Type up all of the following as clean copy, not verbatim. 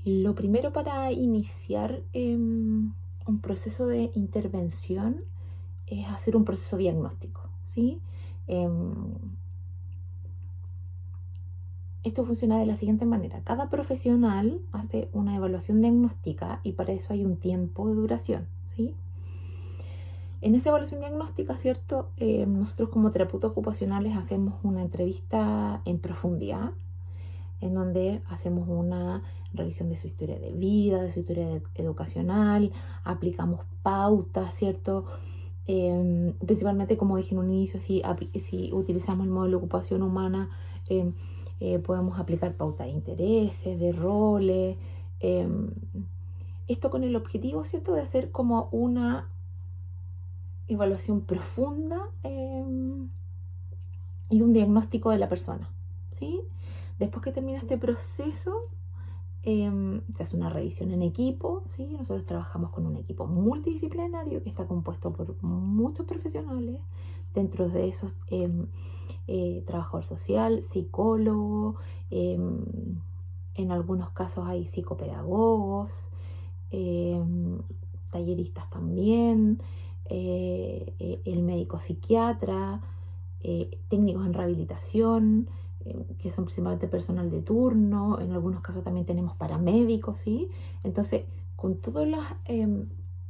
Lo primero para iniciar un proceso de intervención es hacer un proceso diagnóstico, ¿sí? Em, Esto funciona de la siguiente manera. Cada profesional hace una evaluación diagnóstica y para eso hay un tiempo de duración, ¿sí? En esa evaluación diagnóstica, ¿cierto? Nosotros como terapeutas ocupacionales hacemos una entrevista en profundidad, en donde hacemos una revisión de su historia de vida, de su historia educacional, aplicamos pautas, ¿cierto? Principalmente, como dije en un inicio, si utilizamos el modelo de ocupación humana, eh, podemos aplicar pautas de intereses, de roles, eh, esto con el objetivo, ¿cierto?, de hacer como una evaluación profunda y un diagnóstico de la persona, ¿sí? Después que termina este proceso, se hace una revisión en equipo, ¿sí? Nosotros trabajamos con un equipo multidisciplinario que está compuesto por muchos profesionales. Dentro de esos, trabajador social, psicólogo, en algunos casos hay psicopedagogos, talleristas también, el médico psiquiatra, técnicos en rehabilitación, que son principalmente personal de turno, en algunos casos también tenemos paramédicos, ¿sí? Entonces, con todos los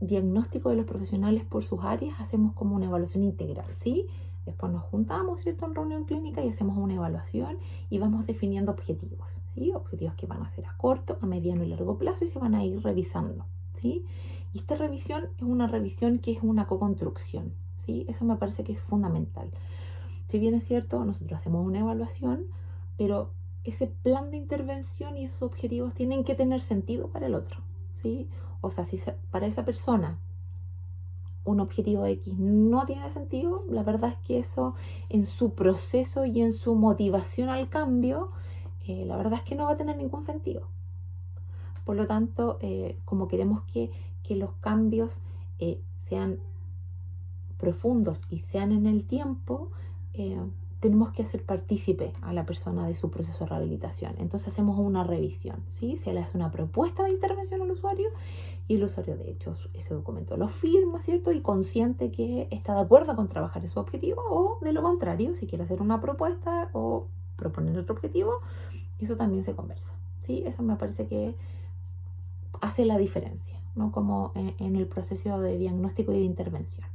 diagnósticos de los profesionales por sus áreas, hacemos como una evaluación integral, ¿sí? Después nos juntamos, ¿cierto?, en reunión clínica y hacemos una evaluación y vamos definiendo objetivos, ¿sí? Objetivos que van a ser a corto, a mediano y largo plazo y se van a ir revisando, ¿sí? Y esta revisión es una revisión que es una co-construcción, ¿sí? Eso me parece que es fundamental. Si bien es cierto, nosotros hacemos una evaluación, pero ese plan de intervención y esos objetivos tienen que tener sentido para el otro, ¿sí? O sea, si para esa persona un objetivo X no tiene sentido, la verdad es que eso en su proceso y en su motivación al cambio, la verdad es que no va a tener ningún sentido. Por lo tanto, como queremos que los cambios sean profundos y sean en el tiempo, tenemos que hacer partícipe a la persona de su proceso de rehabilitación. Entonces hacemos una revisión, ¿sí? Se le hace una propuesta de intervención al usuario y el usuario, de hecho, ese documento lo firma, ¿cierto? Y consciente que está de acuerdo con trabajar ese objetivo, o de lo contrario, si quiere hacer una propuesta o proponer otro objetivo, eso también se conversa, ¿sí? Eso me parece que hace la diferencia, ¿no? Como en el proceso de diagnóstico y de intervención.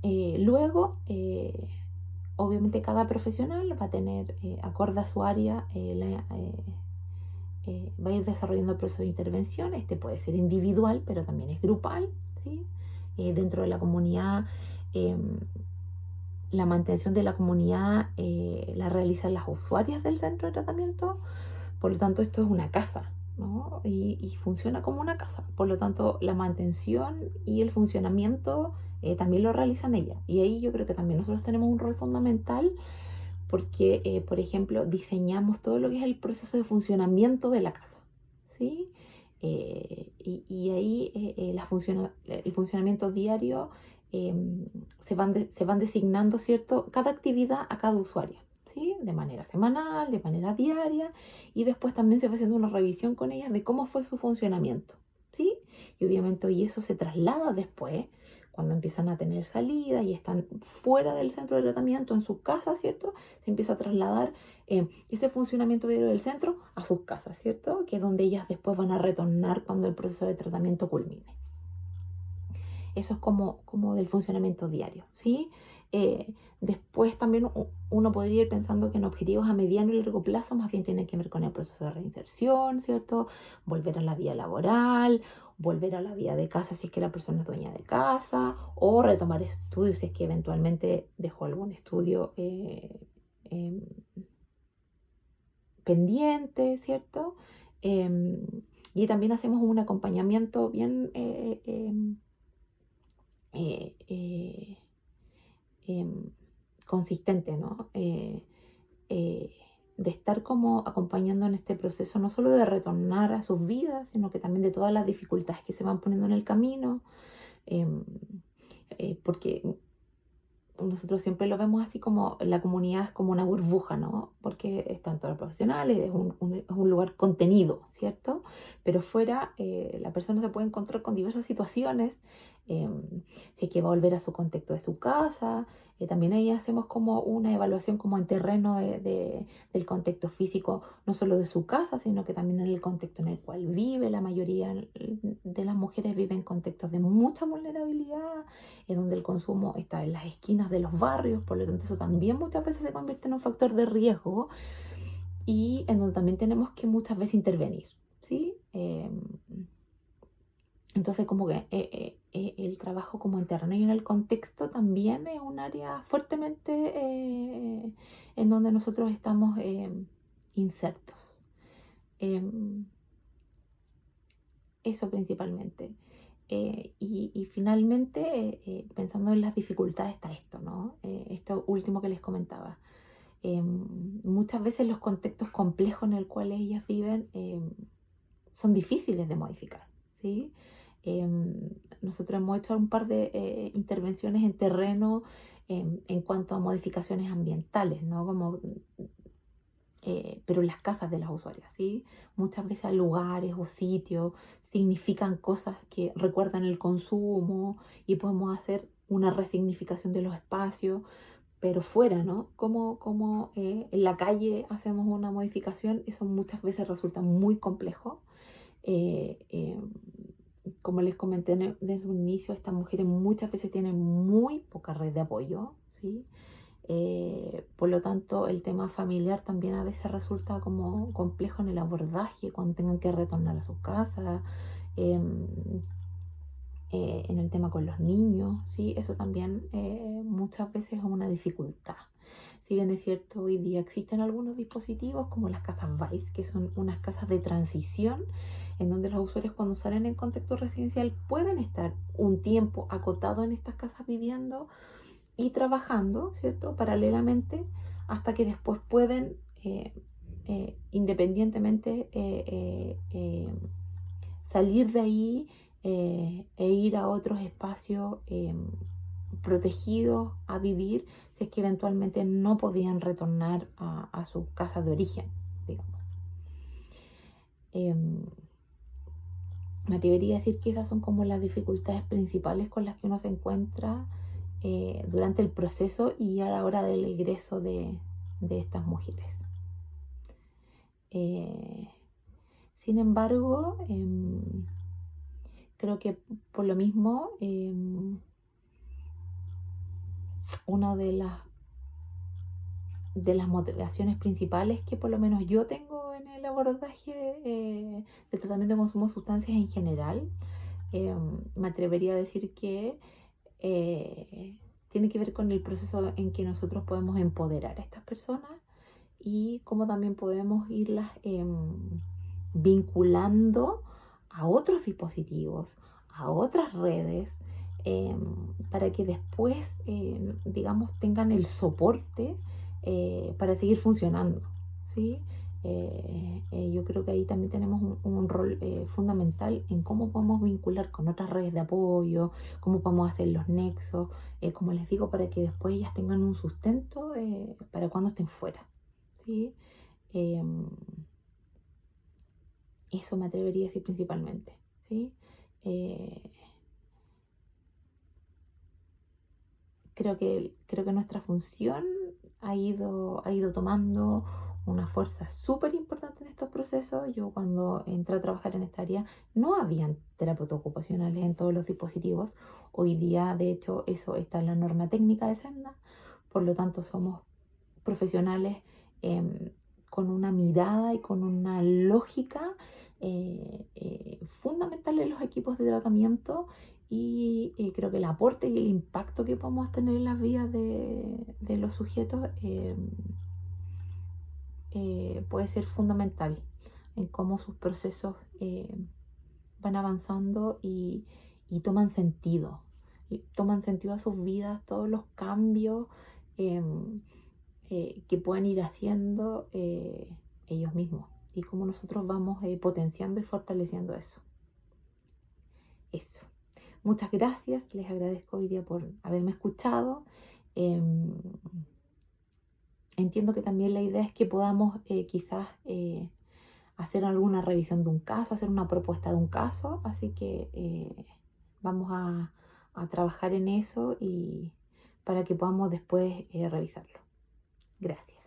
Luego, obviamente cada profesional va a tener, acorde a su área, va a ir desarrollando el proceso de intervención. Este puede ser individual, pero también es grupal, ¿sí? Dentro de la comunidad, eh, la mantención de la comunidad la realizan las usuarias del centro de tratamiento. Por lo tanto, esto es una casa, ¿no? Y funciona como una casa. Por lo tanto, la mantención y el funcionamiento también lo realizan ellas. Y ahí yo creo que también nosotros tenemos un rol fundamental porque, por ejemplo, diseñamos todo lo que es el proceso de funcionamiento de la casa, ¿sí? Y ahí el funcionamiento diario eh, se van designando, ¿cierto?, cada actividad a cada usuario, ¿sí? De manera semanal, de manera diaria, y después también se va haciendo una revisión con ellas de cómo fue su funcionamiento, ¿sí? Y obviamente y eso se traslada después, cuando empiezan a tener salida y están fuera del centro de tratamiento, en sus casas, ¿cierto? Se empieza a trasladar ese funcionamiento diario del centro a sus casas, ¿cierto? Que es donde ellas después van a retornar cuando el proceso de tratamiento culmine. Eso es como del funcionamiento diario, ¿sí? Después también uno podría ir pensando que en objetivos a mediano y largo plazo más bien tienen que ver con el proceso de reinserción, ¿cierto? Volver a la vida laboral, volver a la vida de casa si es que la persona es dueña de casa, o retomar estudios si es que eventualmente dejó algún estudio eh, pendiente, ¿cierto? Y también hacemos un acompañamiento bien eh, eh, eh, consistente, ¿no? Eh, de estar como acompañando en este proceso, no solo de retornar a sus vidas, sino que también de todas las dificultades que se van poniendo en el camino, eh, porque nosotros siempre lo vemos así como la comunidad es como una burbuja, ¿no? porque están todos los profesionales, es un lugar contenido, ¿cierto? Pero fuera la persona se puede encontrar con diversas situaciones, eh, si es que va a volver a su contexto de su casa. También ahí hacemos como una evaluación como en terreno del contexto físico, no solo de su casa, sino que también en el contexto en el cual vive. La mayoría de las mujeres viven en contextos de mucha vulnerabilidad, donde el consumo está en las esquinas de los barrios, por lo tanto eso también muchas veces se convierte en un factor de riesgo y en donde también tenemos que muchas veces intervenir, ¿sí? Entonces como que el trabajo como en terreno y en el contexto también es un área fuertemente en donde nosotros estamos insertos. Eso principalmente. Y finalmente, pensando en las dificultades, está esto, ¿no? Esto último que les comentaba. Muchas veces los contextos complejos en el cual ellas viven son difíciles de modificar, ¿sí? Nosotros hemos hecho un par de intervenciones en terreno en cuanto a modificaciones ambientales, ¿no? Como pero en las casas de las usuarias, ¿sí? Muchas veces lugares o sitios significan cosas que recuerdan el consumo y podemos hacer una resignificación de los espacios, pero fuera, ¿no? Como en la calle hacemos una modificación, eso muchas veces resulta muy complejo. Eh, eh, como les comenté desde un inicio, estas mujeres muchas veces tienen muy poca red de apoyo, ¿sí? Por lo tanto, el tema familiar también a veces resulta como complejo en el abordaje cuando tengan que retornar a sus casas, em, en el tema con los niños, ¿sí? Eso también muchas veces es una dificultad. Si bien es cierto, hoy día existen algunos dispositivos como las casas VICE, que son unas casas de transición, en donde los usuarios cuando salen en contexto residencial pueden estar un tiempo acotado en estas casas viviendo y trabajando, ¿cierto? Paralelamente, hasta que después pueden, independientemente, salir de ahí e ir a otros espacios protegidos a vivir si es que eventualmente no podían retornar a sus casas de origen, digamos. Me atrevería a decir que esas son como las dificultades principales con las que uno se encuentra durante el proceso y a la hora del egreso de estas mujeres. Sin embargo, creo que por lo mismo, una de las motivaciones principales que por lo menos yo tengo en el abordaje del tratamiento de consumo de sustancias en general, me atrevería a decir que tiene que ver con el proceso en que nosotros podemos empoderar a estas personas y cómo también podemos irlas vinculando a otros dispositivos, a otras redes, para que después, digamos, tengan el soporte para seguir funcionando, ¿sí? Yo creo que ahí también tenemos un rol fundamental en cómo podemos vincular con otras redes de apoyo, cómo podemos hacer los nexos, como les digo, para que después ellas tengan un sustento para cuando estén fuera, ¿sí? Em, Eso me atrevería a decir principalmente, ¿sí? Eh, creo que nuestra función ha ido tomando una fuerza súper importante en estos procesos. Yo cuando entré a trabajar en esta área no habían terapeutas ocupacionales en todos los dispositivos. Hoy día, de hecho, eso está en la norma técnica de Senda. Por lo tanto, somos profesionales eh, con una mirada y con una lógica fundamental en los equipos de tratamiento y creo que el aporte y el impacto que podemos tener en las vidas de los sujetos puede ser fundamental en cómo sus procesos van avanzando y toman sentido a sus vidas, todos los cambios que pueden ir haciendo ellos mismos y cómo nosotros vamos potenciando y fortaleciendo eso. Eso. Muchas gracias, les agradezco hoy día por haberme escuchado. entiendo que también la idea es que podamos quizás hacer alguna revisión de un caso, hacer una propuesta de un caso, así que vamos a trabajar en eso y para que podamos después revisarlo. Gracias.